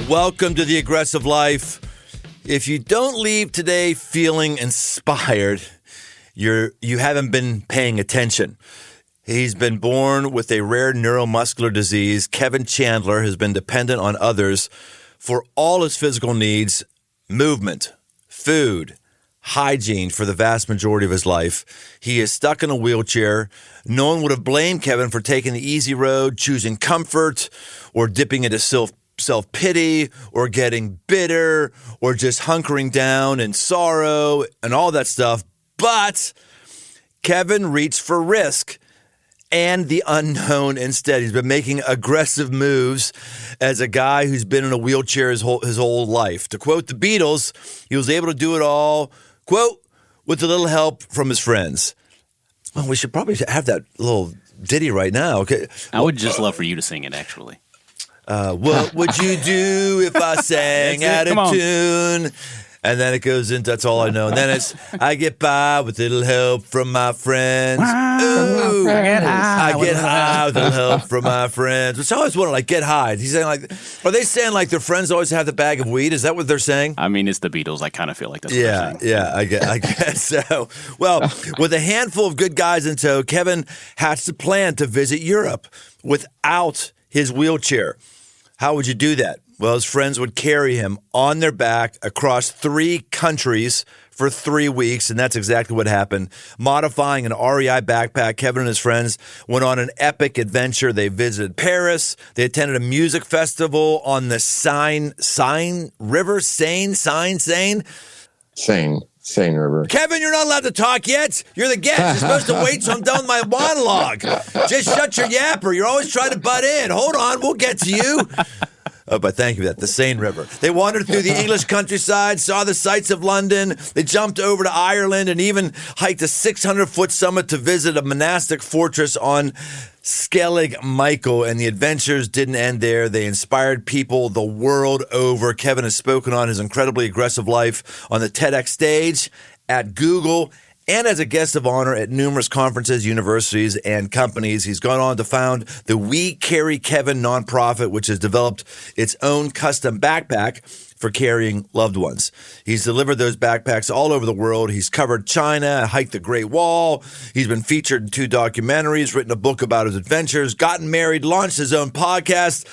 Welcome to The Aggressive Life. If you don't leave today feeling inspired, you haven't been paying attention. He's been born with a rare neuromuscular disease. Kevan Chandler has been dependent on others for all his physical needs, movement, food, hygiene for the vast majority of his life. He is stuck in a wheelchair. No one would have blamed Kevan for taking the easy road, choosing comfort, or dipping into self-pity, or getting bitter, or just hunkering down in sorrow and all that stuff. But Kevan reached for risk and the unknown instead. He's been making aggressive moves as a guy who's been in a wheelchair his whole life. To quote the Beatles, he was able to do it all, quote, with a little help from his friends. Well, we should probably have that little ditty right now. Okay, I would just love for you to sing it, actually. What would you do if I sang out of tune? And then it goes into, that's all I know. And then it's, I get by with a little help from my friends. Ooh, I get high with a little help from my friends. Which I always wanted, like, get high. He's saying, like, are they saying, like, their friends always have the bag of weed? Is that what they're saying? I mean, it's the Beatles. I kind of feel like that's what they're saying. Yeah, I guess so. Well, with a handful of good guys in tow, Kevan hatched a plan to visit Europe without his wheelchair. How would you do that? Well, his friends would carry him on their back across 3 countries for 3 weeks, and that's exactly what happened. Modifying an REI backpack, Kevan and his friends went on an epic adventure. They visited Paris. They attended a music festival on the Seine River. Seine River. Kevan, you're not allowed to talk yet. You're the guest. You're supposed to wait till I'm done with my monologue. Just shut your yapper. You're always trying to butt in. Hold on, we'll get to you. Oh, but thank you for that. The Seine River. They wandered through the English countryside, saw the sights of London. They jumped over to Ireland and even hiked a 600-foot summit to visit a monastic fortress on Skellig Michael. And the adventures didn't end there. They inspired people the world over. Kevan has spoken on his incredibly aggressive life on the TEDx stage, at Google, and as a guest of honor at numerous conferences, universities, and companies. He's gone on to found the We Carry Kevan nonprofit, which has developed its own custom backpack for carrying loved ones. He's delivered those backpacks all over the world. He's covered China, hiked the Great Wall. He's been featured in 2 documentaries, written a book about his adventures, gotten married, launched his own podcast.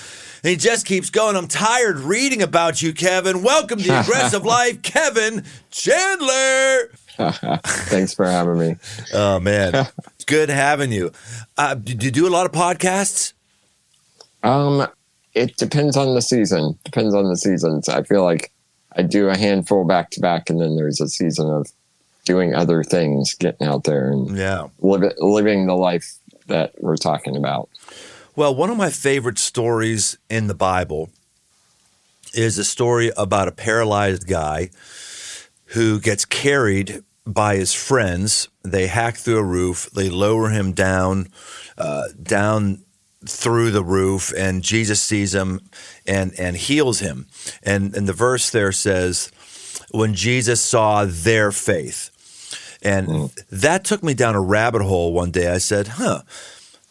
And he just keeps going. I'm tired reading about you, Kevan. Welcome to The Aggressive Life, Kevan Chandler. Thanks for having me. Oh, man. It's good having you. Do you do a lot of podcasts? It depends on the season. Depends on the seasons. I feel like I do a handful back to back, and then there's a season of doing other things, getting out there and living the life that we're talking about. Well, one of my favorite stories in the Bible is a story about a paralyzed guy who gets carried by his friends. They hack through a roof. They lower him down through the roof, and Jesus sees him and heals him. And the verse there says, when Jesus saw their faith. And that took me down a rabbit hole one day. I said,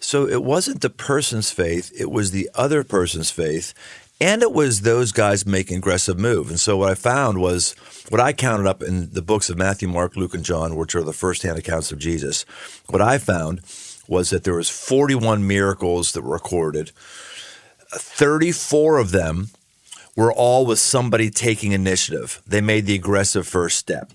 so it wasn't the person's faith, it was the other person's faith, and it was those guys making aggressive move. And so what I found was, what I counted up in the books of Matthew, Mark, Luke, and John, which are the first-hand accounts of Jesus, what I found was that there was 41 miracles that were recorded. 34 of them were all with somebody taking initiative. They made the aggressive first step.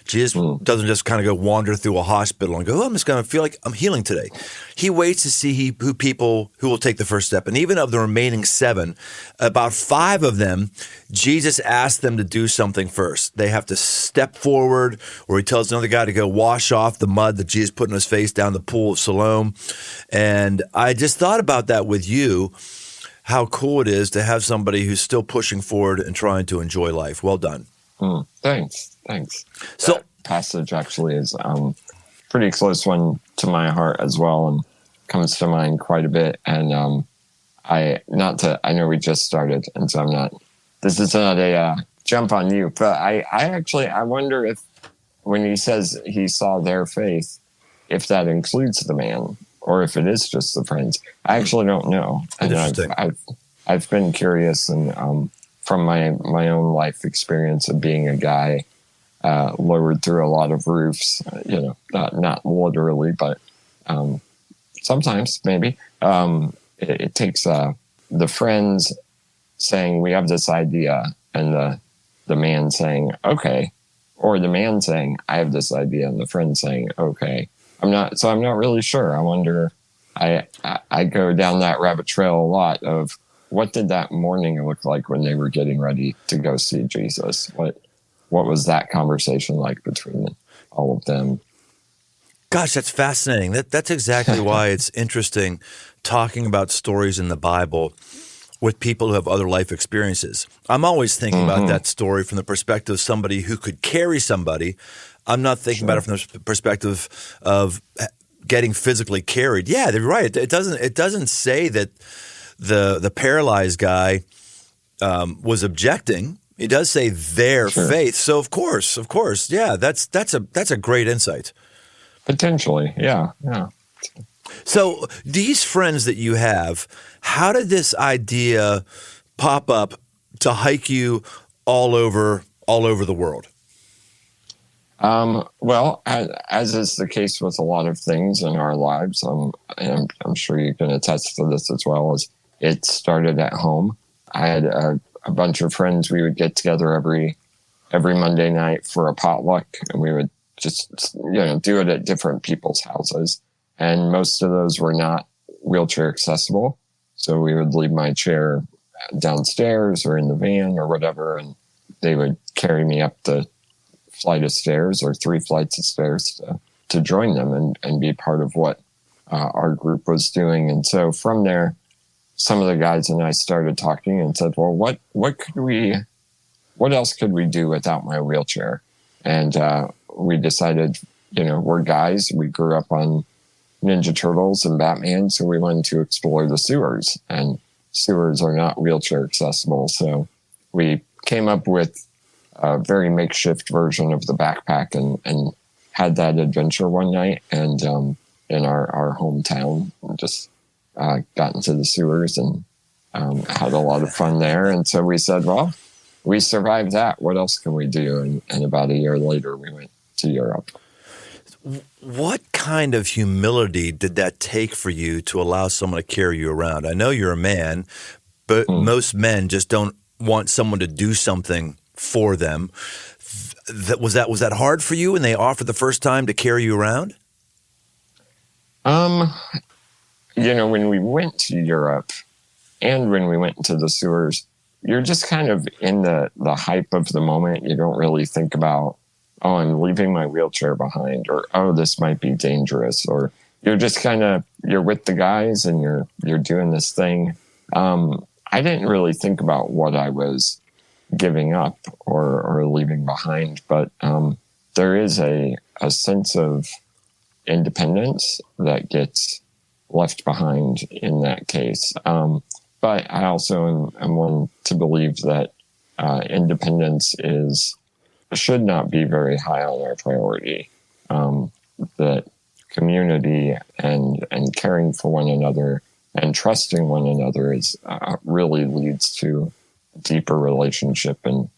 Jesus doesn't just kind of go wander through a hospital and go, I'm just going to feel like I'm healing today. He waits to see who will take the first step. And even of the remaining 7, about 5 of them, Jesus asked them to do something first. They have to step forward, or he tells another guy to go wash off the mud that Jesus put in his face down the pool of Siloam. And I just thought about that with you, how cool it is to have somebody who's still pushing forward and trying to enjoy life. Well done. Thanks. So that passage actually is pretty close one to my heart as well, and comes to mind quite a bit. And I know we just started, and so this is not a jump on you, but I wonder if, when he says he saw their faith, if that includes the man or if it is just the friends. I actually don't know. Interesting. And I've been curious, and from my own life experience of being a guy, lowered through a lot of roofs, not literally, but sometimes maybe. It takes the friends saying, we have this idea, and the man saying, okay, or the man saying, I have this idea, and the friend saying, okay. I'm not really sure. I wonder, I go down that rabbit trail a lot of what did that morning look like when they were getting ready to go see Jesus? What was that conversation like between all of them? Gosh, that's fascinating. That's exactly why it's interesting talking about stories in the Bible with people who have other life experiences. I'm always thinking about that story from the perspective of somebody who could carry somebody. I'm not thinking about it from the perspective of getting physically carried. Yeah, they're right. It doesn't say that the paralyzed guy was objecting. It does say their faith. So of course, yeah, that's a great insight. Potentially, yeah. So these friends that you have, how did this idea pop up to hike you all over the world? Well, as is the case with a lot of things in our lives, and I'm sure you can attest to this as well, as it started at home. I had a bunch of friends. We would get together every Monday night for a potluck, and we would just do it at different people's houses. And most of those were not wheelchair accessible. So we would leave my chair downstairs or in the van or whatever, and they would carry me up the flight of stairs or 3 flights of stairs to join them and be part of what our group was doing. And so from there, some of the guys and I started talking and said, well, what else could we do without my wheelchair? And we decided, we're guys. We grew up on Ninja Turtles and Batman, so we wanted to explore the sewers, and sewers are not wheelchair accessible. So we came up with a very makeshift version of the backpack and had that adventure one night, and in our hometown, just got into the sewers and had a lot of fun there. And so we said, well, we survived that. What else can we do? And about a year later, we went to Europe. What kind of humility did that take for you to allow someone to carry you around? I know you're a man, but most men just don't want someone to do something for them. Was that hard for you when they offered the first time to carry you around? When we went to Europe and when we went to the sewers, you're just kind of in the hype of the moment. You don't really think about, oh, I'm leaving my wheelchair behind, or, oh, this might be dangerous, or you're just you're with the guys and you're doing this thing. I didn't really think about what I was giving up or leaving behind, but there is a sense of independence that gets left behind in that case. But I also am one to believe that independence should not be very high on our priority. That community and caring for one another and trusting one another is really leads to deeper relationship and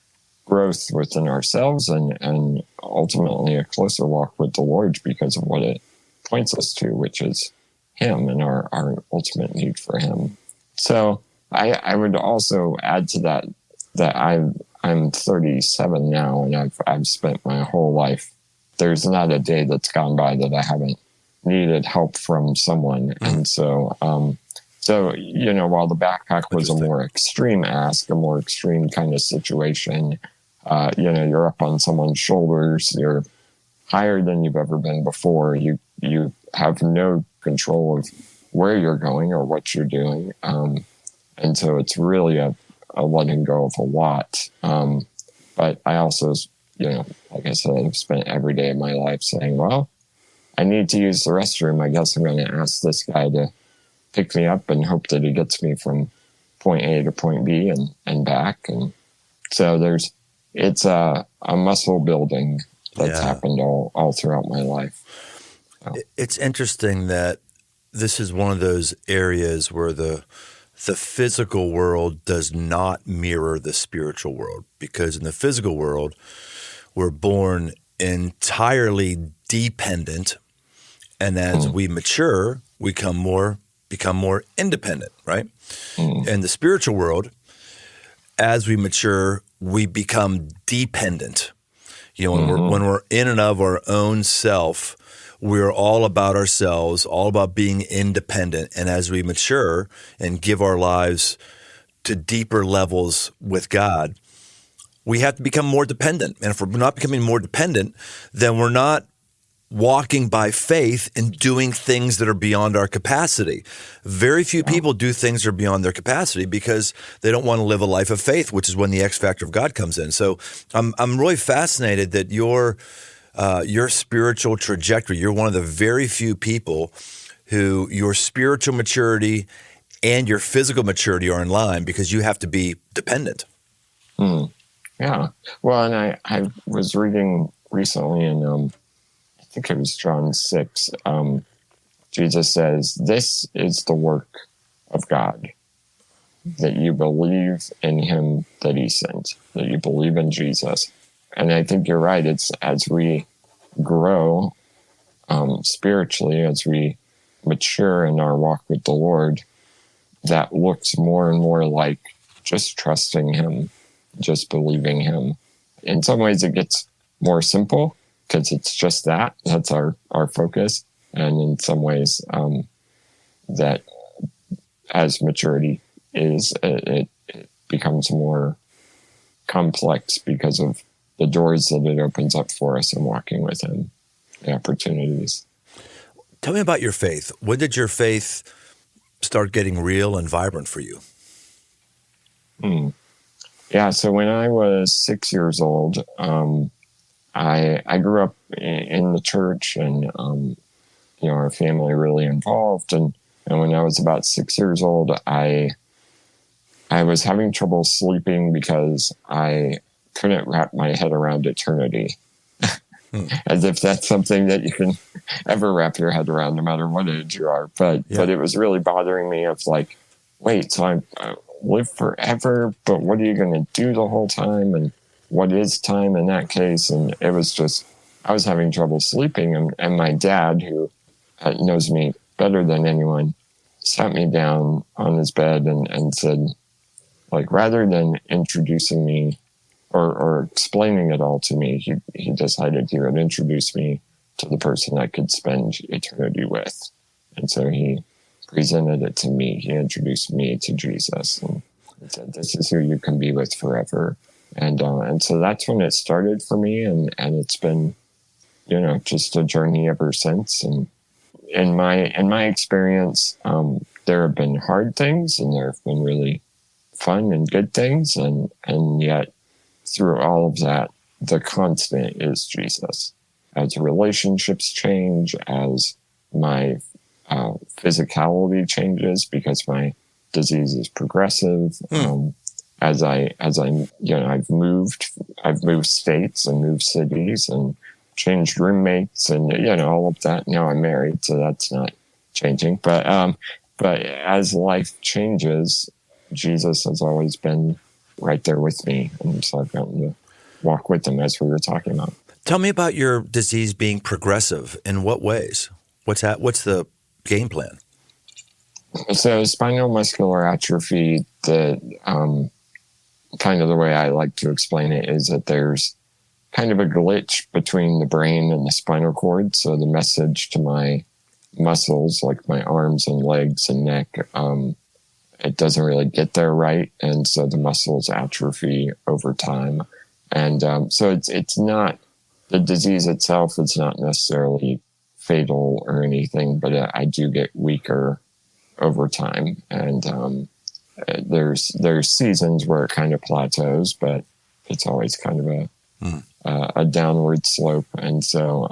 growth within ourselves and ultimately a closer walk with the Lord because of what it points us to, which is Him and our ultimate need for Him. So I would also add to that I'm 37 now, and I've spent my whole life. There's not a day that's gone by that I haven't needed help from someone. And so while the backpack was a more extreme ask, a more extreme kind of situation, you're up on someone's shoulders, you're higher than you've ever been before. You have no control of where you're going or what you're doing. And so it's really a letting go of a lot. But I also, like I said, I've spent every day of my life saying, well, I need to use the restroom. I guess I'm going to ask this guy to pick me up and hope that he gets me from point A to point B and back. And so it's a muscle building that's happened all throughout my life. So. It's interesting that this is one of those areas where the the physical world does not mirror the spiritual world, because in the physical world, we're born entirely dependent, and as we mature, we become more independent, right? In the spiritual world, as we mature, we become dependent. You know, when we're in and of our own self, we're all about ourselves, all about being independent. And as we mature and give our lives to deeper levels with God, we have to become more dependent. And if we're not becoming more dependent, then we're not walking by faith and doing things that are beyond our capacity. Very few people do things that are beyond their capacity because they don't want to live a life of faith, which is when the X factor of God comes in. So I'm really fascinated that your spiritual trajectory, you're one of the very few people who your spiritual maturity and your physical maturity are in line, because you have to be dependent. Yeah. Well, and I was reading recently in I think it was John 6, Jesus says, "This is the work of God, that you believe in him that he sent," that you believe in Jesus. And I think you're right. It's as we grow spiritually, as we mature in our walk with the Lord, that looks more and more like just trusting him, just believing him. In some ways, it gets more simple, because it's just that's our focus. And in some ways, that as maturity is, it becomes more complex because of the doors that it opens up for us in walking with him, the opportunities. Tell me about your faith. When did your faith start getting real and vibrant for you? Yeah, so when I was 6 years old, I grew up in the church, and our family really involved. And when I was about 6 years old, I was having trouble sleeping because I couldn't wrap my head around eternity. As if that's something that you can ever wrap your head around, no matter what age you are. But it was really bothering me. Of like, wait, so I live forever, but what are you going to do the whole time? And what is time in that case? And it was just, I was having trouble sleeping. And my dad, who knows me better than anyone, sat me down on his bed and said, like, rather than introducing me or explaining it all to me, he decided he would introduce me to the person I could spend eternity with. And so he presented it to me. He introduced me to Jesus and said, "This is who you can be with forever." And so that's when it started for me, and it's been, just a journey ever since. And in my experience, there have been hard things, and there have been really fun and good things, and yet through all of that, the constant is Jesus. As relationships change, as my physicality changes because my disease is progressive. As I've moved states and moved cities and changed roommates and all of that. Now I'm married, so that's not changing. But as life changes, Jesus has always been right there with me, and so I've gotten to walk with him, as we were talking about. Tell me about your disease being progressive. In what ways? What's the game plan? So spinal muscular atrophy, the kind of the way I like to explain it is that there's kind of a glitch between the brain and the spinal cord. So the message to my muscles, like my arms and legs and neck, it doesn't really get there right. And so the muscles atrophy over time. And so it's not, the disease itself is not necessarily fatal or anything, but I do get weaker over time. And there's seasons where it kind of plateaus, but it's always kind of a downward slope. And so,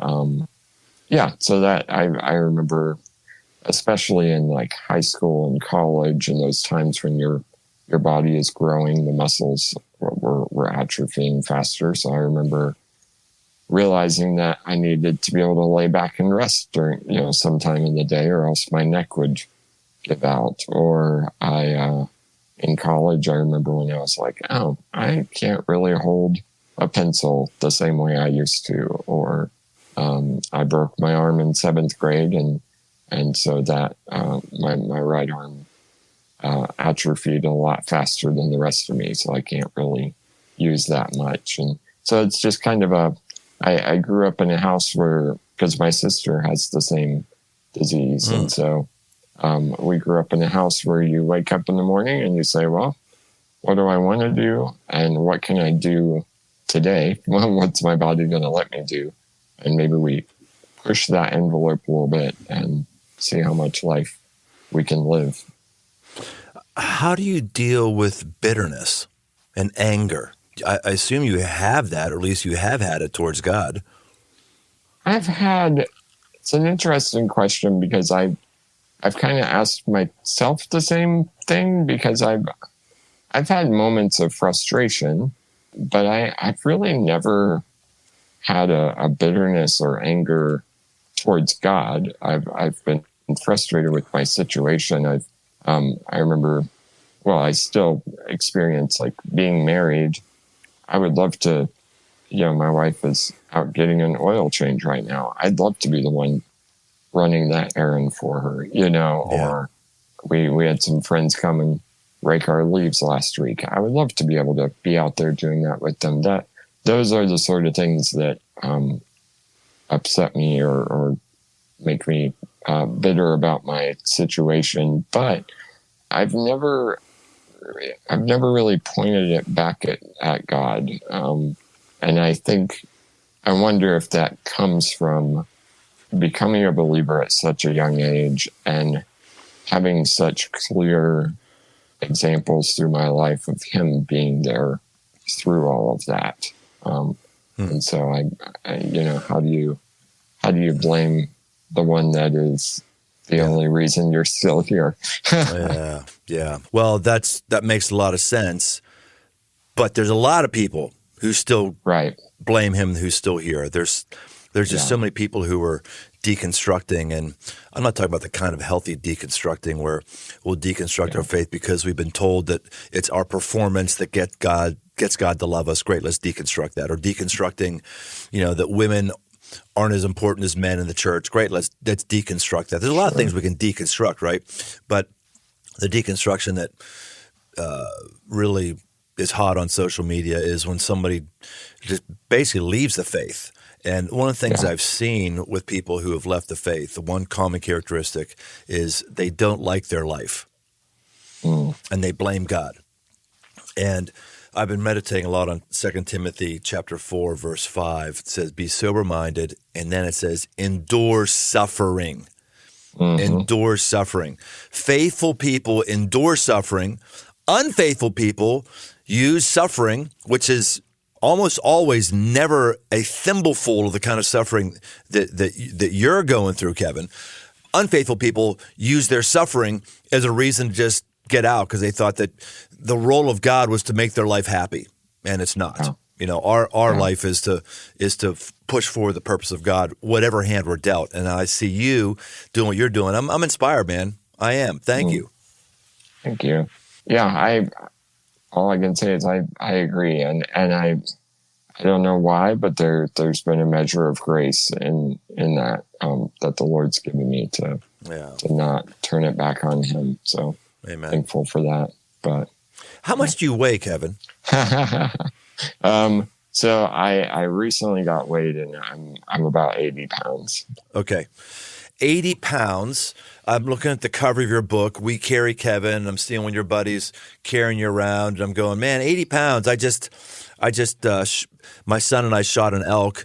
so that I remember, especially in like high school and college and those times when your body is growing, the muscles were atrophying faster. So I remember realizing that I needed to be able to lay back and rest during, sometime in the day, or else my neck would give out. Or in college, I remember when I was like, oh, I can't really hold a pencil the same way I used to. Or I broke my arm in 7th grade, and so that my right arm atrophied a lot faster than the rest of me, so I can't really use that much. And so it's just kind of I grew up in a house where, because my sister has the same disease, and so we grew up in a house where you wake up in the morning and you say, well, what do I want to do, and what can I do today? Well, what's my body going to let me do? And maybe we push that envelope a little bit and see how much life we can live. How do you deal with bitterness and anger? I assume you have that, or at least you have had it towards God. It's an interesting question, because I've kind of asked myself the same thing, because I've had moments of frustration, but I've really never had a bitterness or anger towards God. I've been frustrated with my situation. I remember, well, I still experience like being married. I would love to, my wife is out getting an oil change right now. I'd love to be the one running that errand for her, or we had some friends come and rake our leaves last week. I would love to be able to be out there doing that with them. Those are the sort of things that upset me or make me bitter about my situation. But I've never really pointed it back at God. And I wonder if that comes from becoming a believer at such a young age and having such clear examples through my life of him being there through all of that. And so how do you blame the one that is the only reason you're still here? Yeah. Well, that makes a lot of sense. But there's a lot of people who still blame him, who's still here. There's just so many people who are deconstructing, and I'm not talking about the kind of healthy deconstructing where we'll deconstruct our faith because we've been told that it's our performance that gets God to love us. Great, let's deconstruct that. Or deconstructing, that women aren't as important as men in the church. Great, let's deconstruct that. There's a lot of things we can deconstruct, right? But the deconstruction that really is hot on social media is when somebody just basically leaves the faith. And one of the things I've seen with people who have left the faith, the one common characteristic is they don't like their life and they blame God. And I've been meditating a lot on 2 Timothy chapter 4, verse 5. It says, be sober-minded. And then it says, endure suffering. Endure suffering. Faithful people endure suffering. Unfaithful people use suffering, which is almost always never a thimbleful of the kind of suffering that you're going through, Kevin. Unfaithful people use their suffering as a reason to just get out because they thought that the role of God was to make their life happy, and it's not. Our life is to push forward the purpose of God, whatever hand we're dealt. And I see you doing what you're doing. I'm inspired, man. I am. Thank you. Thank you. Yeah, all I can say is I agree, and I don't know why, but there's been a measure of grace in that that the Lord's given me to not turn it back on Him. So Amen. Thankful for that. But how much do you weigh, Kevin? So I recently got weighed, and I'm about 80 pounds. Okay. 80 pounds. I'm looking at the cover of your book, We Carry Kevin. I'm seeing one of your buddies carrying you around. And I'm going, man, 80 pounds. My son and I shot an elk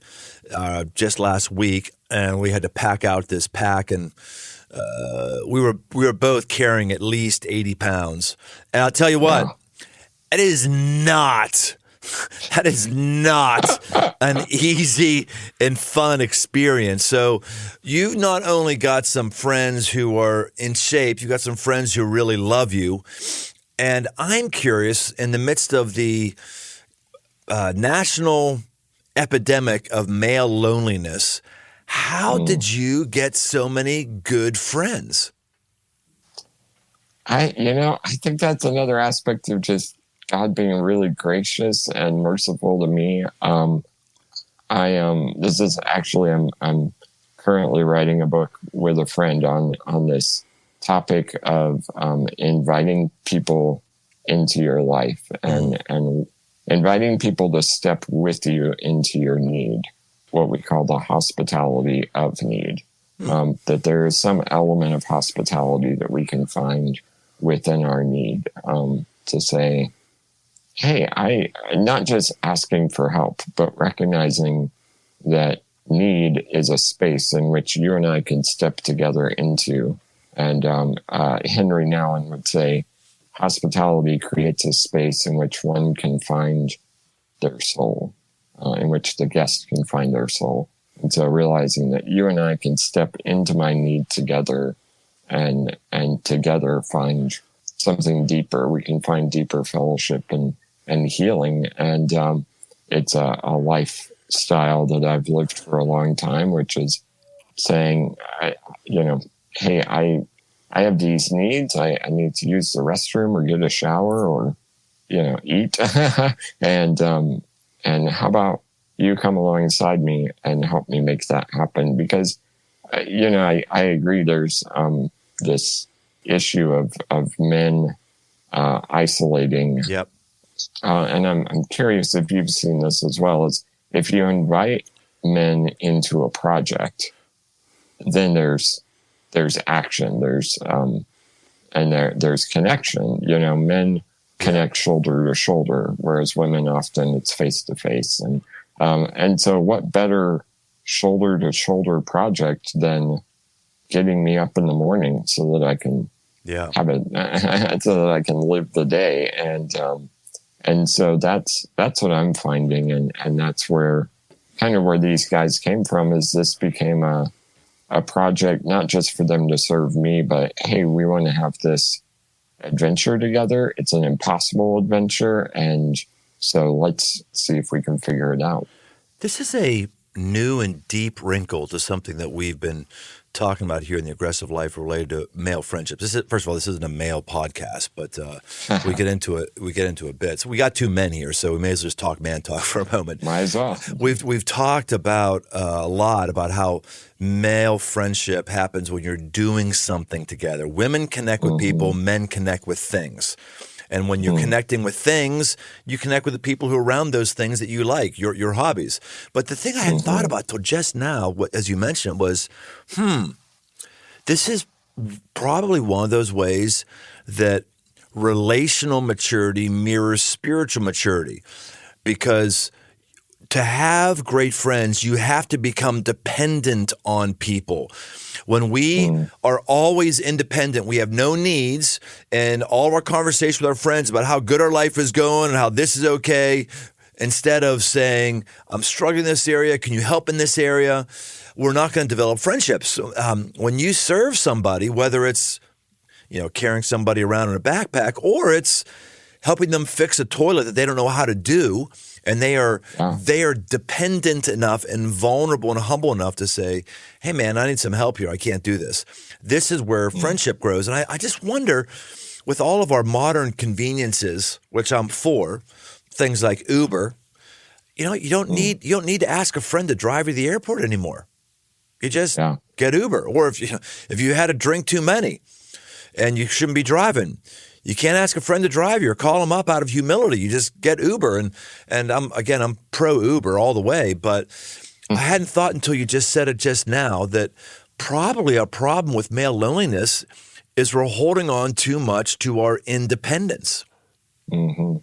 just last week, and we had to pack out this pack, and we were both carrying at least 80 pounds. And I'll tell you what, it is not. That is not an easy and fun experience. So you've not only got some friends who are in shape, you've got some friends who really love you. And I'm curious, in the midst of the national epidemic of male loneliness, how did you get so many good friends? I think that's another aspect of just God being really gracious and merciful to me. This is actually, I'm currently writing a book with a friend on this topic of inviting people into your life and inviting people to step with you into your need, what we call the hospitality of need. That there is some element of hospitality that we can find within our need, to say, hey, I'm not just asking for help, but recognizing that need is a space in which you and I can step together into. And Henry Nouwen would say, hospitality creates a space in which one can find their soul, in which the guest can find their soul. And so realizing that you and I can step into my need together and together find something deeper. We can find deeper fellowship and healing. And it's a lifestyle that I've lived for a long time, which is saying, hey, I have these needs. I need to use the restroom or get a shower or, eat. And how about you come alongside me and help me make that happen? Because, I agree. There's this issue of men isolating. Yep. And I'm curious if you've seen this as well. As if you invite men into a project, then there's action. There's connection. Men connect shoulder to shoulder, whereas women often it's face to face. And so what better shoulder to shoulder project than getting me up in the morning so that I can have it, so that I can live the day. And so that's what I'm finding. And that's where these guys came from, is this became a project, not just for them to serve me, but hey, we want to have this adventure together. It's an impossible adventure. And so let's see if we can figure it out. This is a new and deep wrinkle to something that we've been talking about here in the Aggressive Life related to male friendships. First of all, this isn't a male podcast, but we get into it. We get into a bit. So we got two men here, so we may as well just talk man talk for a moment. Might as well. We've talked about a lot about how male friendship happens when you're doing something together. Women connect with people, men connect with things. And when you're connecting with things, you connect with the people who are around those things that you like, your hobbies. But the thing I hadn't thought about till just now, as you mentioned, was, this is probably one of those ways that relational maturity mirrors spiritual maturity. Because to have great friends, you have to become dependent on people. When we are always independent, we have no needs, and all of our conversation with our friends about how good our life is going and how this is okay, instead of saying, I'm struggling in this area, can you help in this area? We're not going to develop friendships. When you serve somebody, whether it's carrying somebody around in a backpack or it's helping them fix a toilet that they don't know how to do, and they are dependent enough and vulnerable and humble enough to say, hey, man, I need some help here. I can't do this. This is where friendship grows. And I just wonder, with all of our modern conveniences, which I'm for, things like Uber, you don't need to ask a friend to drive you to the airport anymore. You just get Uber. Or if you had a drink too many and you shouldn't be driving, you can't ask a friend to drive you or call them up out of humility. You just get Uber. And I'm pro Uber all the way. But I hadn't thought until you just said it just now that probably a problem with male loneliness is we're holding on too much to our independence. Mm-hmm.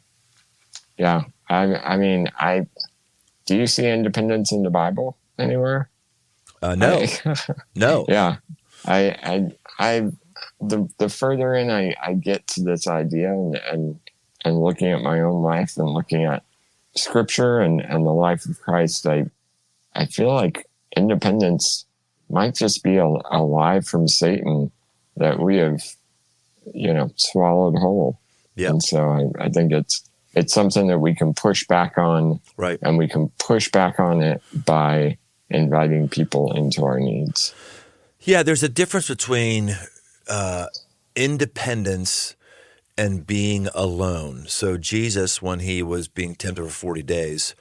Yeah. I mean, do you see independence in the Bible anywhere? No. No. Yeah. The further in I get to this idea and looking at my own life and looking at scripture and the life of Christ, I feel like independence might just be a lie from Satan that we have, swallowed whole. Yeah. And so I think it's something that we can push back on. Right. And we can push back on it by inviting people into our needs. Yeah, there's a difference between independence and being alone. So Jesus, when he was being tempted for 40 days,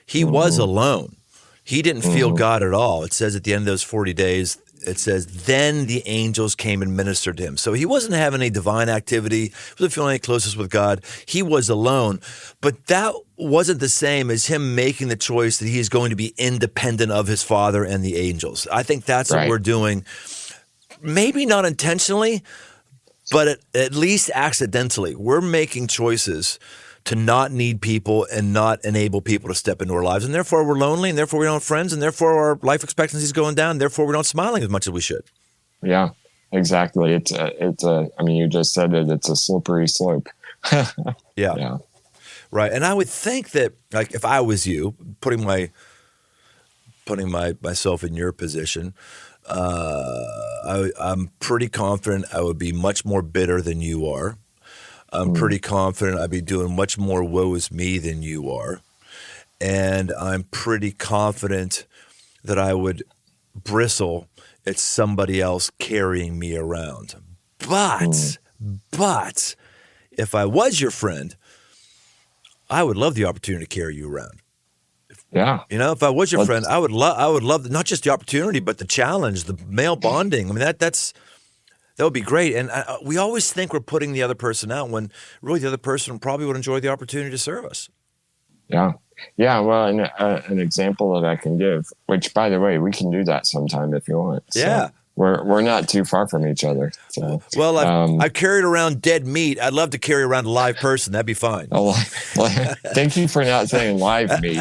he was alone. He didn't feel God at all. It says at the end of those 40 days, it says, then the angels came and ministered to him. So he wasn't having any divine activity. He wasn't feeling any closeness with God. He was alone. But that wasn't the same as him making the choice that he's going to be independent of his Father and the angels. I think that's what we're doing. Maybe not intentionally, but at least accidentally. We're making choices to not need people and not enable people to step into our lives. And therefore we're lonely, and therefore we don't have friends, and therefore our life expectancy is going down, and therefore we're not smiling as much as we should. Yeah, exactly. It's I mean, you just said it, it's a slippery slope. Yeah. Right. And I would think that, like, if I was you, putting myself in your position, I'm pretty confident I would be much more bitter than you are. I'm pretty confident I'd be doing much more woe is me than you are. And I'm pretty confident that I would bristle at somebody else carrying me around. But if I was your friend, I would love the opportunity to carry you around. Yeah. You know, if I was your friend, I would love not just the opportunity, but the challenge, the male bonding. I mean, that would be great. And we always think we're putting the other person out when really the other person probably would enjoy the opportunity to serve us. Yeah. Yeah. Well, an example that I can give, which, by the way, we can do that sometime if you want. Yeah. So we're not too far from each other. So, well, I've carried around dead meat. I'd love to carry around a live person. That'd be fine. Thank you for not saying live meat.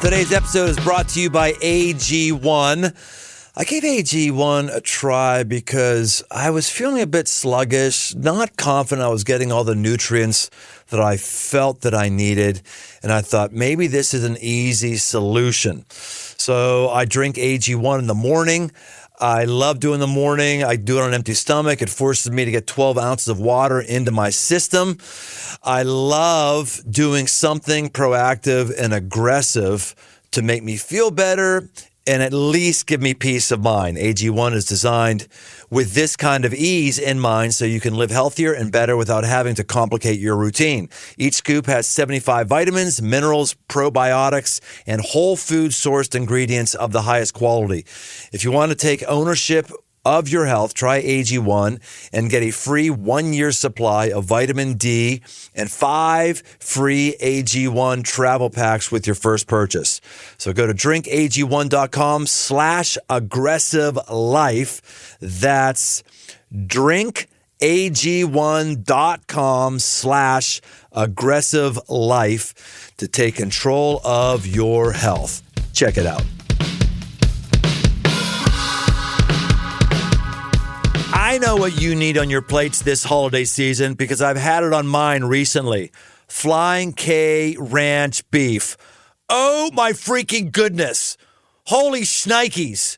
Today's episode is brought to you by AG1. I gave AG1 a try because I was feeling a bit sluggish, not confident I was getting all the nutrients that I felt that I needed. And I thought maybe this is an easy solution. So I drink AG1 in the morning. I love doing the morning. I do it on an empty stomach. It forces me to get 12 ounces of water into my system. I love doing something proactive and aggressive to make me feel better and at least give me peace of mind. AG1 is designed with this kind of ease in mind so you can live healthier and better without having to complicate your routine. Each scoop has 75 vitamins, minerals, probiotics, and whole food sourced ingredients of the highest quality. If you want to take ownership of your health, try AG1 and get a free 1-year supply of vitamin D and 5 free AG1 travel packs with your first purchase. So go to drinkag1.com/aggressive life. That's drinkag1.com/aggressive life to take control of your health. Check it out. I know what you need on your plates this holiday season because I've had it on mine recently. Flying K Ranch beef. Oh my freaking goodness. Holy shnikes.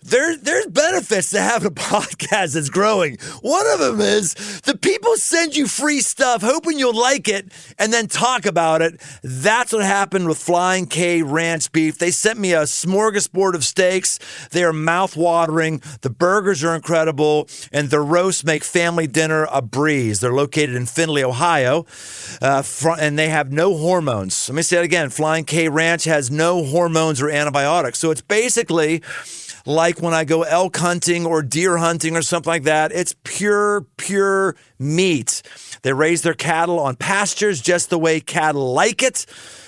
There's benefits to having a podcast that's growing. One of them is the people send you free stuff hoping you'll like it and then talk about it. That's what happened with Flying K Ranch beef. They sent me a smorgasbord of steaks. They are mouth-watering. The burgers are incredible, and the roasts make family dinner a breeze. They're located in Findlay, Ohio, and they have no hormones. Let me say it again. Flying K Ranch has no hormones or antibiotics. So it's basically like when I go elk hunting or deer hunting or something like that. It's pure meat. They raise their cattle on pastures just the way cattle like it.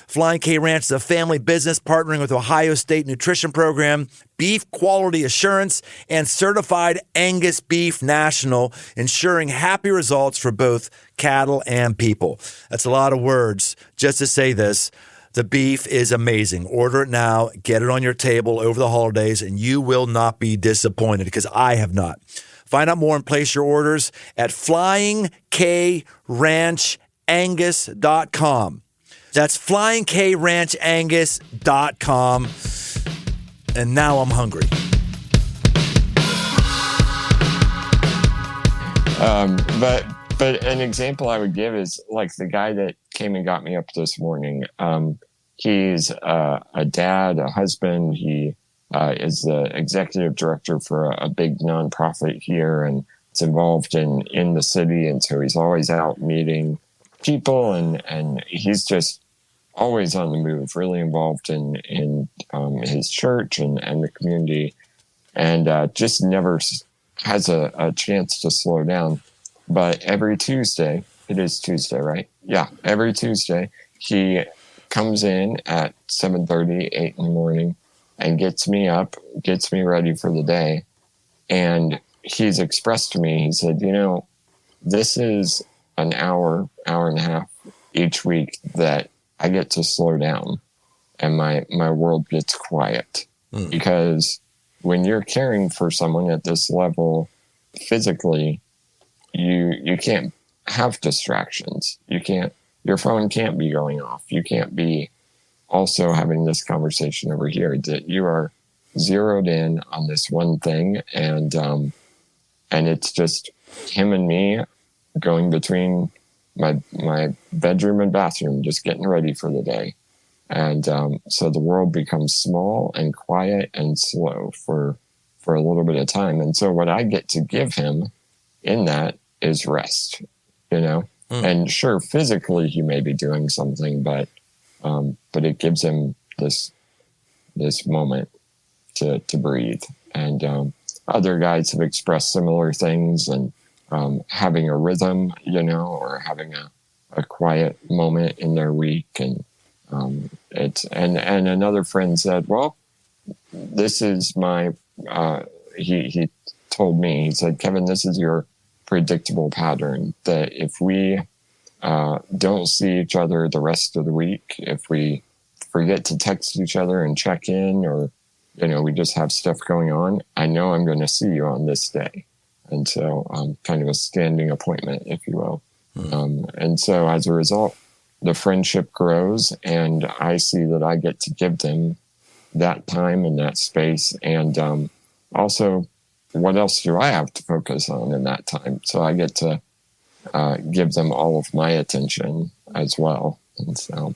Flying K Ranch is a family business partnering with Ohio State Nutrition Program, Beef Quality Assurance, and Certified Angus Beef National, ensuring happy results for both cattle and people. That's a lot of words just to say this. The beef is amazing. Order it now. Get it on your table over the holidays, and you will not be disappointed because I have not. Find out more and place your orders at flyingkranchangus.com. That's flyingkranchangus.com. And now I'm hungry. But an example I would give is like the guy that came and got me up this morning. He's a dad, a husband. He is the executive director for a big nonprofit here, and it's involved in the city. And so he's always out meeting people, and he's just always on the move, really involved in his church and the community, and just never has a chance to slow down. But every Tuesday, it is Tuesday, right? Yeah, every Tuesday, he comes in at 7:30, 8 in the morning, and gets me up, gets me ready for the day. And he's expressed to me, he said, this is an hour and a half each week that I get to slow down and my world gets quiet. Because when you're caring for someone at this level physically, you can't have distractions. Your phone can't be going off. You can't be also having this conversation over here. That you are zeroed in on this one thing, and it's just him and me going between my bedroom and bathroom, just getting ready for the day. And so the world becomes small and quiet and slow for a little bit of time. And so what I get to give him in that is rest, And sure, physically he may be doing something, but it gives him this moment to breathe. And other guys have expressed similar things, and having a rhythm, or having a quiet moment in their week. And and another friend said, well, this is my, he told me, he said, Kevin, this is your predictable pattern, that if we don't see each other the rest of the week, if we forget to text each other and check in, or, we just have stuff going on, I know I'm going to see you on this day. And so kind of a standing appointment, if you will. And so as a result, the friendship grows, and I see that I get to give them that time and that space. And also, what else do I have to focus on in that time? So I get to give them all of my attention as well. And so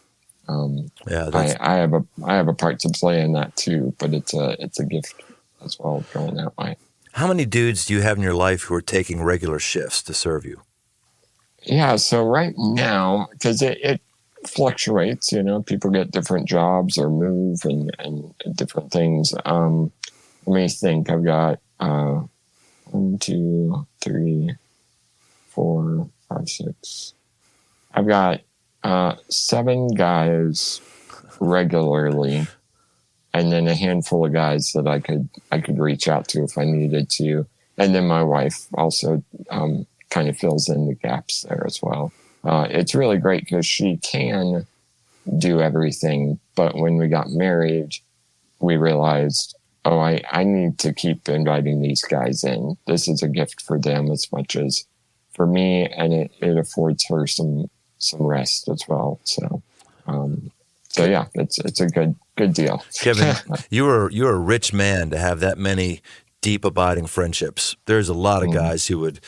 I have a part to play in that too, but it's a gift as well, going that way. How many dudes do you have in your life who are taking regular shifts to serve you? Yeah, so right now, because it fluctuates, people get different jobs or move and different things. Let me think. I've got 1, 2, 3, 4, 5, 6. I've got 7 guys regularly, and then a handful of guys that I could reach out to if I needed to. And then my wife also kind of fills in the gaps there as well. It's really great because she can do everything. But when we got married, we realized, I need to keep inviting these guys in. This is a gift for them as much as for me, and it affords her some rest as well. So yeah, it's a good deal. Kevin, you're a rich man to have that many deep, abiding friendships. There's a lot of guys who would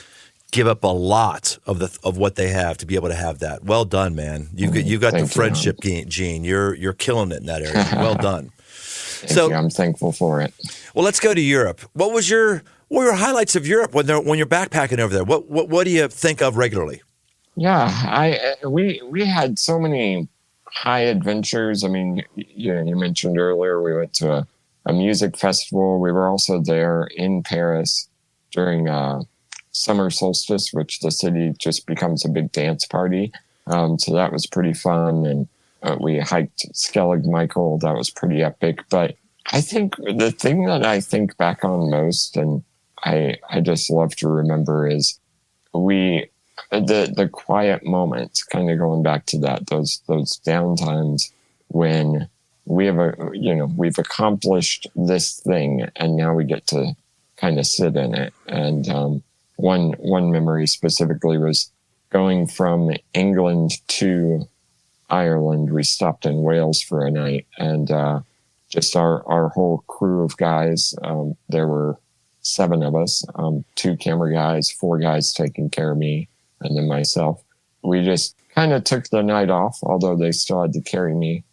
give up a lot of what they have to be able to have that. Well done, man. You got the friendship gene. You're killing it in that area. Well done. Thank you. I'm thankful for it. Well, let's go to Europe. What were your highlights of Europe when you're backpacking over there? What do you think of regularly? Yeah, we had so many high adventures. I mean, you mentioned earlier we went to a music festival. We were also there in Paris during summer solstice, which the city just becomes a big dance party. So that was pretty fun. And we hiked Skellig Michael. That was pretty epic. But I think the thing that I think back on most, and I just love to remember, is the quiet moments, kind of going back to that, those downtimes when we've accomplished this thing and now we get to kind of sit in it. And one memory specifically was going from England to Ireland. We stopped in Wales for a night, and just our whole crew of guys, there were 7 of us, 2 camera guys, 4 guys taking care of me, and then myself. We just kind of took the night off, although they still had to carry me.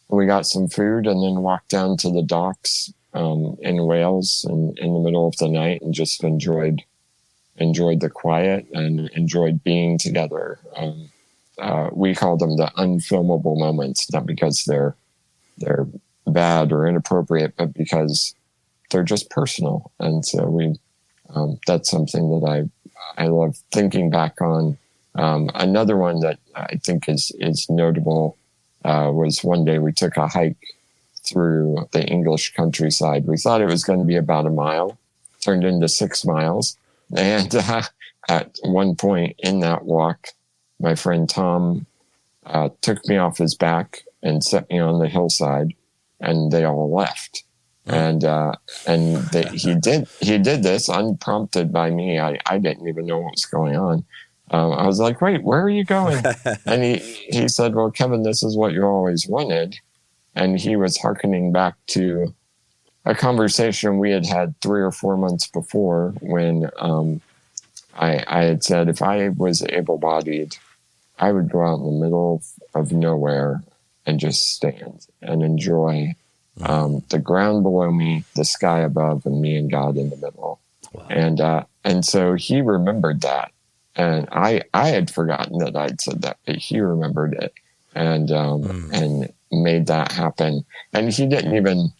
We got some food and then walked down to the docks in Wales in the middle of the night and just enjoyed the quiet and enjoyed being together. We call them the unfilmable moments, not because they're bad or inappropriate, but because they're just personal. And so that's something that I love thinking back on. Another one that I think is notable was one day we took a hike through the English countryside. We thought it was going to be about a mile, turned into 6 miles. And at one point in that walk, my friend Tom took me off his back and set me on the hillside, and they all left. And he did this unprompted by me. I didn't even know what was going on. I was like, wait, where are you going? And he said, well, Kevin, this is what you always wanted. And he was hearkening back to a conversation we had 3 or 4 months before when I had said if I was able-bodied, I would go out in the middle of nowhere and just stand and enjoy the ground below me, the sky above, and me and God in the middle. Wow. And so he remembered that. And I had forgotten that I'd said that, but he remembered it and made that happen. And he didn't even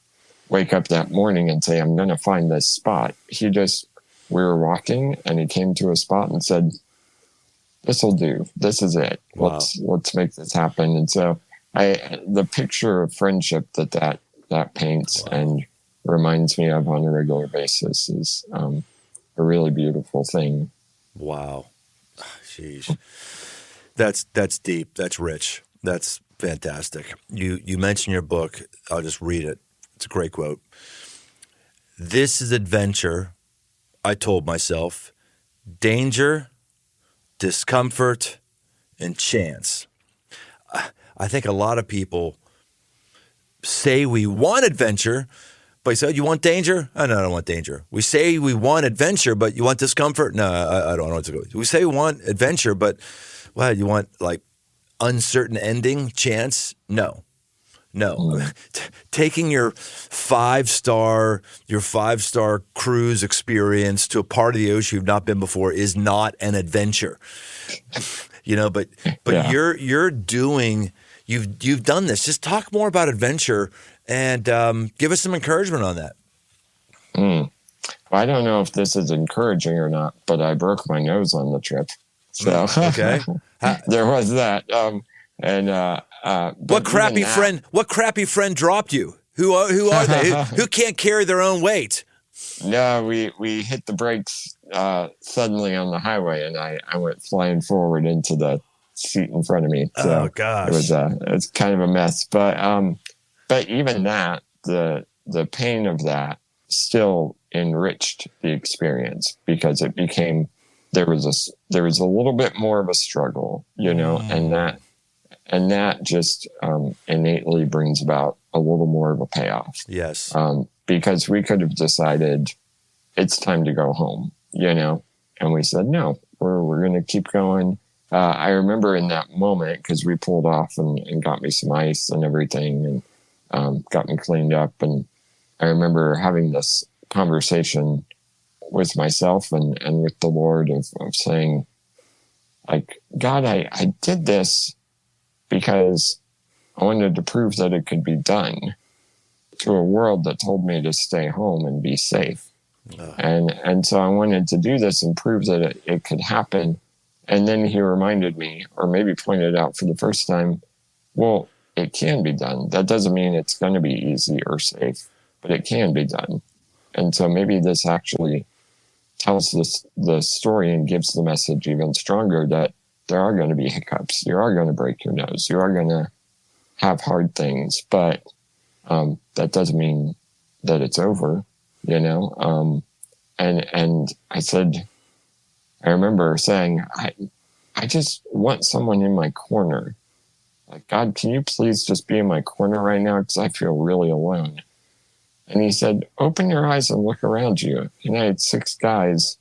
wake up that morning and say, I'm going to find this spot. We were walking and he came to a spot and said, this will do. This is it. Wow. Let's make this happen. And so the picture of friendship that paints wow. and reminds me of on a regular basis is a really beautiful thing. Wow. Sheesh. That's deep. That's rich. That's fantastic. You mentioned your book. I'll just read it. It's a great quote. This is adventure, I told myself. Danger, discomfort, and chance. I think a lot of people say we want adventure, but you say, you want danger? Oh, no, I don't want danger. We say we want adventure, but you want discomfort? No, I don't want to go. We say we want adventure, but you want like uncertain ending, chance? No. Taking your five-star cruise experience to a part of the ocean you've not been before is not an adventure. But yeah. you've done this. Just talk more about adventure and give us some encouragement on that. Well, I don't know if this is encouraging or not, but I broke my nose on the trip. So okay. There was that. What crappy friend dropped you? Who are they? Who can't carry their own weight? No, we hit the brakes suddenly on the highway, and I went flying forward into the seat in front of me. So oh gosh, it was kind of a mess. But even that, the pain of that still enriched the experience because it became there was a little bit more of a struggle, and that just innately brings about a little more of a payoff. Yes. Because we could have decided it's time to go home, and we said, no, we're going to keep going. I remember in that moment, because we pulled off and got me some ice and everything and got me cleaned up. And I remember having this conversation with myself and with the Lord of saying, like, God, I did this because I wanted to prove that it could be done to a world that told me to stay home and be safe. And so I wanted to do this and prove that it could happen. And then he reminded me, or maybe pointed out for the first time, well, it can be done. That doesn't mean it's going to be easy or safe, but it can be done. And so maybe this actually tells the story and gives the message even stronger that there are going to be hiccups. You are going to break your nose. You are going to have hard things, but that doesn't mean that it's over, And I said, I remember saying, I just want someone in my corner. Like, God, can you please just be in my corner right now? Because I feel really alone. And he said, open your eyes and look around you. And I had 6 guys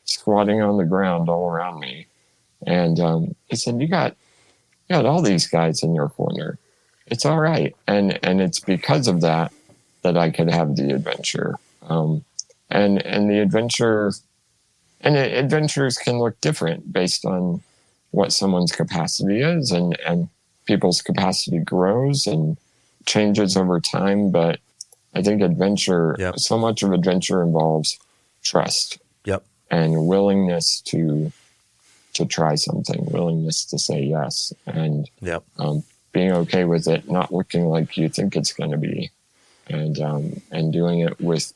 squatting on the ground all around me. And he said, you got all these guys in your corner. It's all right. And it's because of that that I could have the adventure. And the adventure, and adventures can look different based on what someone's capacity is, and people's capacity grows and changes over time. But I think adventure, so much of adventure involves trust and willingness to try something, willingness to say yes, and being okay with it not looking like you think it's going to be, and doing it with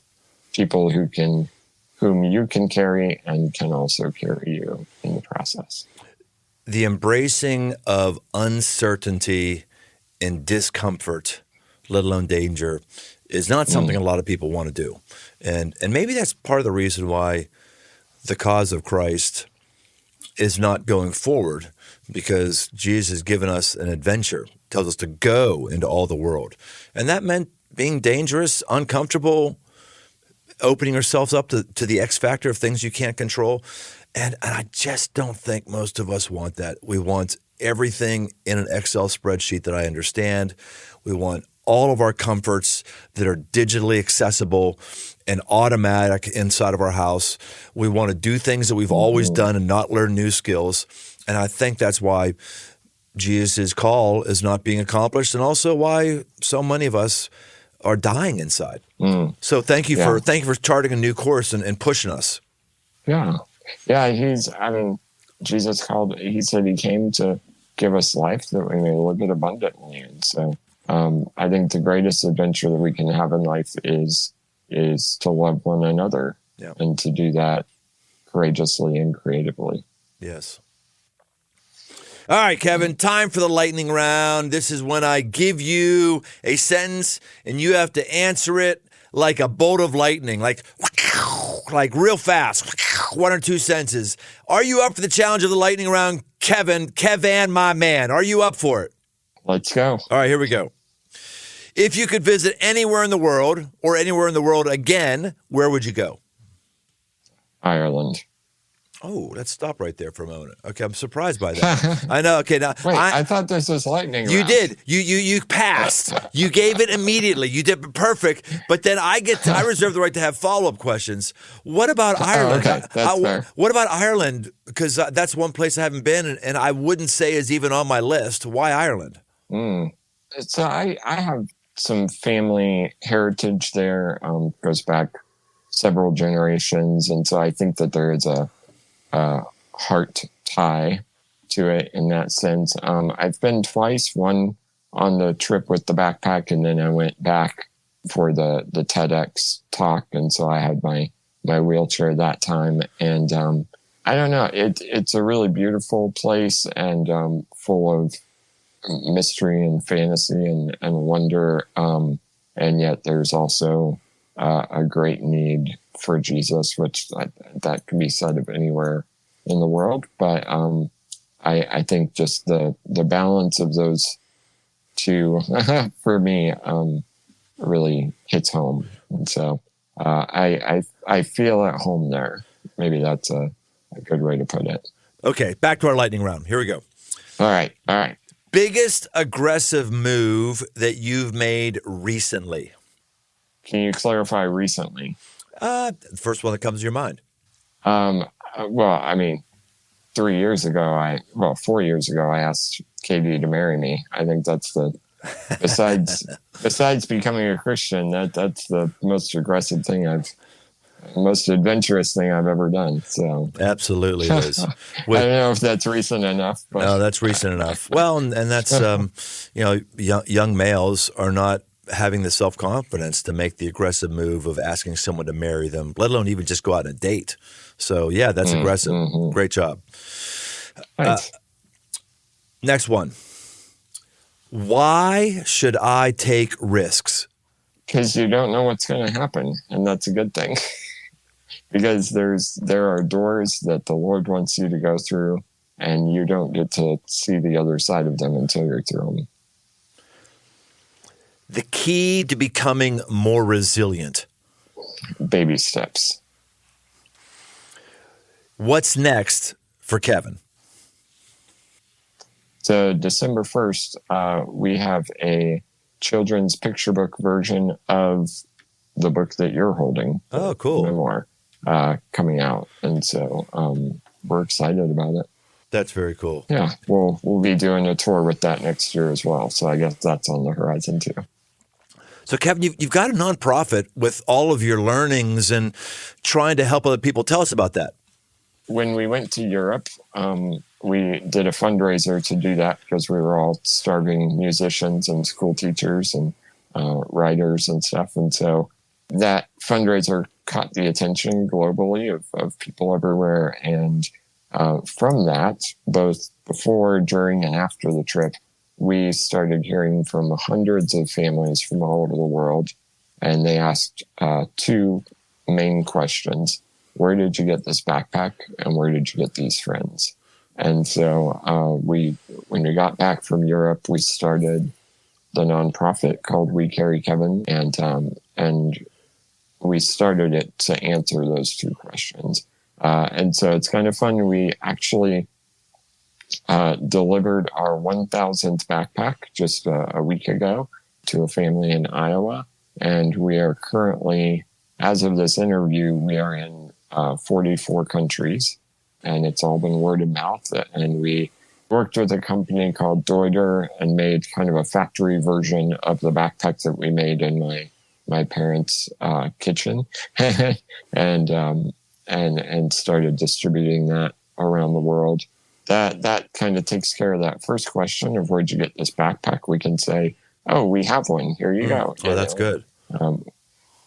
people whom you can carry and can also carry you in the process. The embracing of uncertainty and discomfort, let alone danger, is not something a lot of people want to do. And maybe that's part of the reason why the cause of Christ is not going forward, because Jesus has given us an adventure, tells us to go into all the world. And that meant being dangerous, uncomfortable, opening ourselves up to the X factor of things you can't control. And I just don't think most of us want that. We want everything in an Excel spreadsheet that I understand. We want all of our comforts that are digitally accessible and automatic inside of our house. We want to do things that we've always done and not learn new skills. And I think that's why Jesus' call is not being accomplished, and also why so many of us are dying inside. So thank you for charting a new course and pushing us. Yeah. Jesus he said he came to give us life that we may live it abundantly. And so I think the greatest adventure that we can have in life is to love one another and to do that courageously and creatively. Yes. All right, Kevin, time for the lightning round. This is when I give you a sentence and you have to answer it like a bolt of lightning, like real fast, one or two sentences. Are you up for the challenge of the lightning round, Kevan, my man? Are you up for it? Let's go. All right, here we go. If you could visit anywhere in the world or anywhere in the world again, where would you go? Ireland. Oh, let's stop right there for a moment. Okay, I'm surprised by that. I know. Okay, now wait, I thought this was lightning. You round. did. You passed. You gave it immediately. You did perfect. But then I reserve the right to have follow-up questions. What about Ireland? Okay, that's fair. What about Ireland? Because that's one place I haven't been, and I wouldn't say is even on my list. Why Ireland? So I have some family heritage there. Goes back several generations, and so I think that there is a heart tie to it in that sense. I've been twice, one on the trip with the backpack, and then I went back for the TEDx talk. And so I had my wheelchair that time. And I don't know, it's a really beautiful place and full of mystery and fantasy and wonder. And yet there's also a great need for Jesus, which that can be said of anywhere in the world. But I think just the balance of those two for me really hits home. And so I feel at home there. Maybe that's a good way to put it. Okay, back to our lightning round. Here we go. All right. Biggest aggressive move that you've made recently? Can you clarify recently? The first one that comes to your mind. Well, I mean, 4 years ago, I asked Katie to marry me. I think that's besides becoming a Christian, that's the most most adventurous thing I've ever done. So absolutely it is. I don't know if that's recent enough. But. No, that's recent enough. Well, and that's young males are not having the self-confidence to make the aggressive move of asking someone to marry them, let alone even just go out on a date. So, yeah, that's aggressive. Mm-hmm. Great job. Next one. Why should I take risks? Because you don't know what's going to happen, and that's a good thing. Because there are doors that the Lord wants you to go through, and you don't get to see the other side of them until you're through them. The key to becoming more resilient. Baby steps. What's next for Kevin? So December 1st, we have a children's picture book version of the book that you're holding. Oh, cool. Memoir coming out. And so we're excited about it. That's very cool. Yeah, we'll be doing a tour with that next year as well. So I guess that's on the horizon too. So, Kevin, you've got a nonprofit with all of your learnings and trying to help other people. Tell us about that. When we went to Europe, we did a fundraiser to do that because we were all starving musicians and school teachers and writers and stuff. And so that fundraiser caught the attention globally of people everywhere. And from that, both before, during, and after the trip, we started hearing from hundreds of families from all over the world. And they asked two main questions. Where did you get this backpack? And where did you get these friends? And so when we got back from Europe, we started the nonprofit called We Carry Kevan. And we started it to answer those two questions. And so it's kind of fun. We actually delivered our 1,000th backpack just a week ago to a family in Iowa. And we are currently, as of this interview, we are in 44 countries. And it's all been word of mouth. And we worked with a company called Deuter and made kind of a factory version of the backpack that we made in my parents' kitchen. and started distributing that around the world. That kind of takes care of that first question of where'd you get this backpack? We can say, oh, we have one. Here you go. Oh, that's good.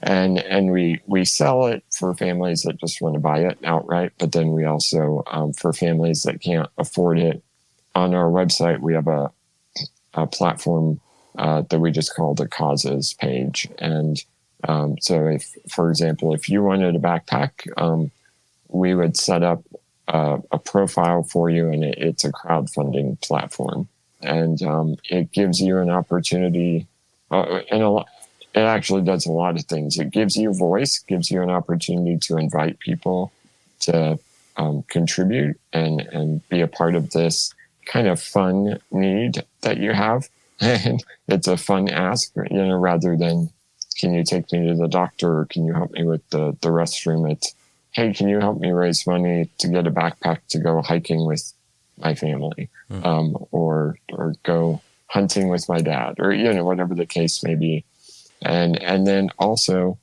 And we sell it for families that just want to buy it outright. But then we also, for families that can't afford it, on our website, we have a platform that we just call the causes page. And so if, for example, if you wanted a backpack, we would set up a profile for you, and it's a crowdfunding platform. And it gives you an opportunity, it actually does a lot of things. It gives you voice, gives you an opportunity to invite people to contribute and be a part of this kind of fun need that you have. And it's a fun ask, rather than, can you take me to the doctor? Or can you help me with the restroom? It's, hey, can you help me raise money to get a backpack to go hiking with my family, or go hunting with my dad, or, whatever the case may be. And then also,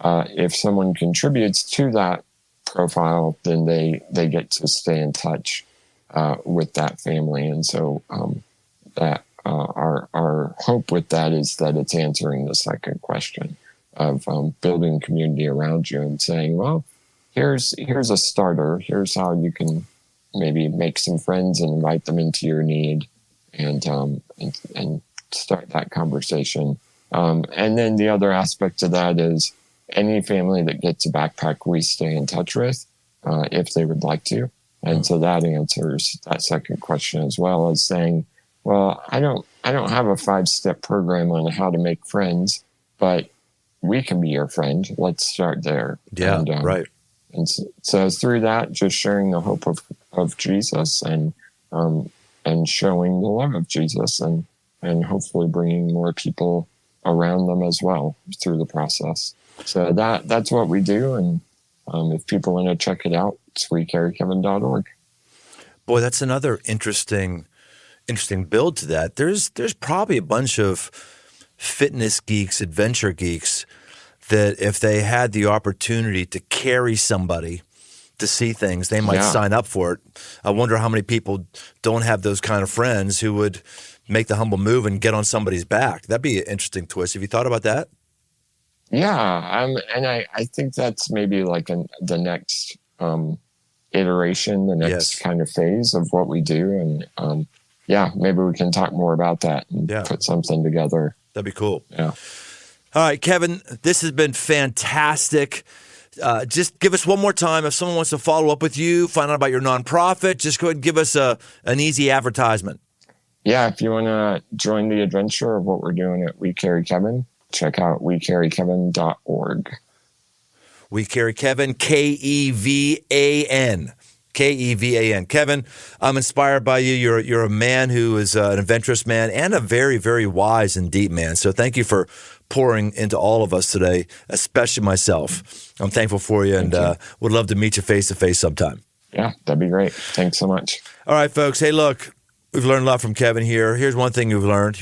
if someone contributes to that profile, then they get to stay in touch with that family. And so that our hope with that is that it's answering the second question of building community around you and saying, well, here's a starter. Here's how you can maybe make some friends and invite them into your need, and start that conversation. And then the other aspect of that is any family that gets a backpack, we stay in touch with if they would like to. And so that answers that second question, as well as saying, well, I don't have a 5-step program on how to make friends, but we can be your friend. Let's start there. Yeah, right. And so through that, just sharing the hope of Jesus and showing the love of Jesus and hopefully bringing more people around them as well through the process. So that's what we do. And if people want to check it out, it's wecarrykevan.org. Boy, that's another interesting build to that. There's probably a bunch of fitness geeks, adventure geeks, that if they had the opportunity to carry somebody to see things, they might sign up for it. I wonder how many people don't have those kind of friends who would make the humble move and get on somebody's back. That'd be an interesting twist. Have you thought about that? Yeah, and I think that's maybe like the next iteration, the next kind of phase of what we do. And maybe we can talk more about that and put something together. That'd be cool. Yeah. All right, Kevin, this has been fantastic. Just give us one more time. If someone wants to follow up with you, find out about your nonprofit, just go ahead and give us an easy advertisement. Yeah, if you want to join the adventure of what we're doing at We Carry Kevan, check out wecarrykevan.org. We Carry Kevan, Kevan, Kevan. Kevin, I'm inspired by you. You're a man who is an adventurous man and a very, very wise and deep man. So thank you for pouring into all of us today, especially myself. I'm thankful for you and would love to meet you face to face sometime. Yeah, that'd be great. Thanks so much. All right, folks. Hey, look, we've learned a lot from Kevin here. Here's one thing you've learned.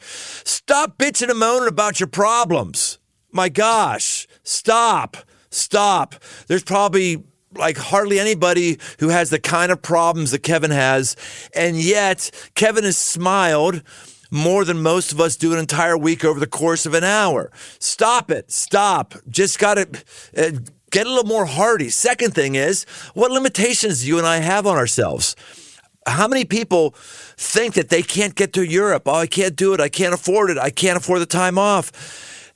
Stop bitching and moaning about your problems. My gosh, stop. There's probably like hardly anybody who has the kind of problems that Kevin has, and yet Kevin has smiled more than most of us do an entire week over the course of an hour. Stop it. Stop. Just got to get a little more hearty. Second thing is, what limitations do you and I have on ourselves? How many people think that they can't get to Europe? Oh, I can't do it. I can't afford it. I can't afford the time off.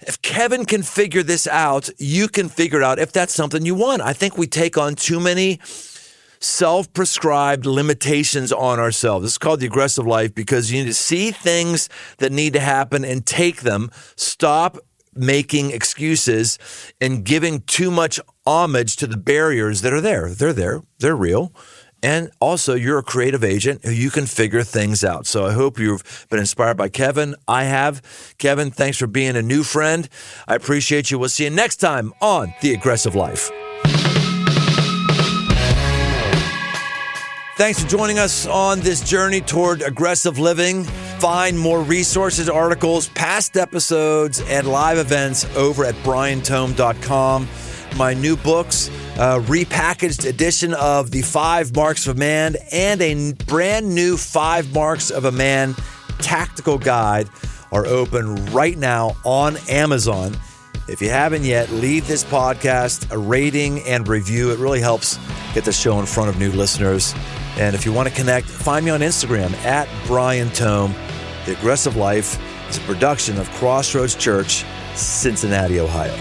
If Kevin can figure this out, you can figure it out if that's something you want. I think we take on too many self-prescribed limitations on ourselves. This is called the aggressive life because you need to see things that need to happen and take them. Stop making excuses and giving too much homage to the barriers that are there. They're there. They're real. And also, you're a creative agent who you can figure things out. So I hope you've been inspired by Kevin. I have. Kevin, thanks for being a new friend. I appreciate you. We'll see you next time on The Aggressive Life. Thanks for joining us on this journey toward aggressive living. Find more resources, articles, past episodes, and live events over at briantome.com. My new books, repackaged edition of The 5 Marks of a Man and a brand new 5 Marks of a Man tactical guide are open right now on Amazon. If you haven't yet, leave this podcast a rating and review. It really helps get the show in front of new listeners. And if you want to connect, find me on Instagram at Brian Tome. The Aggressive Life is a production of Crossroads Church, Cincinnati, Ohio.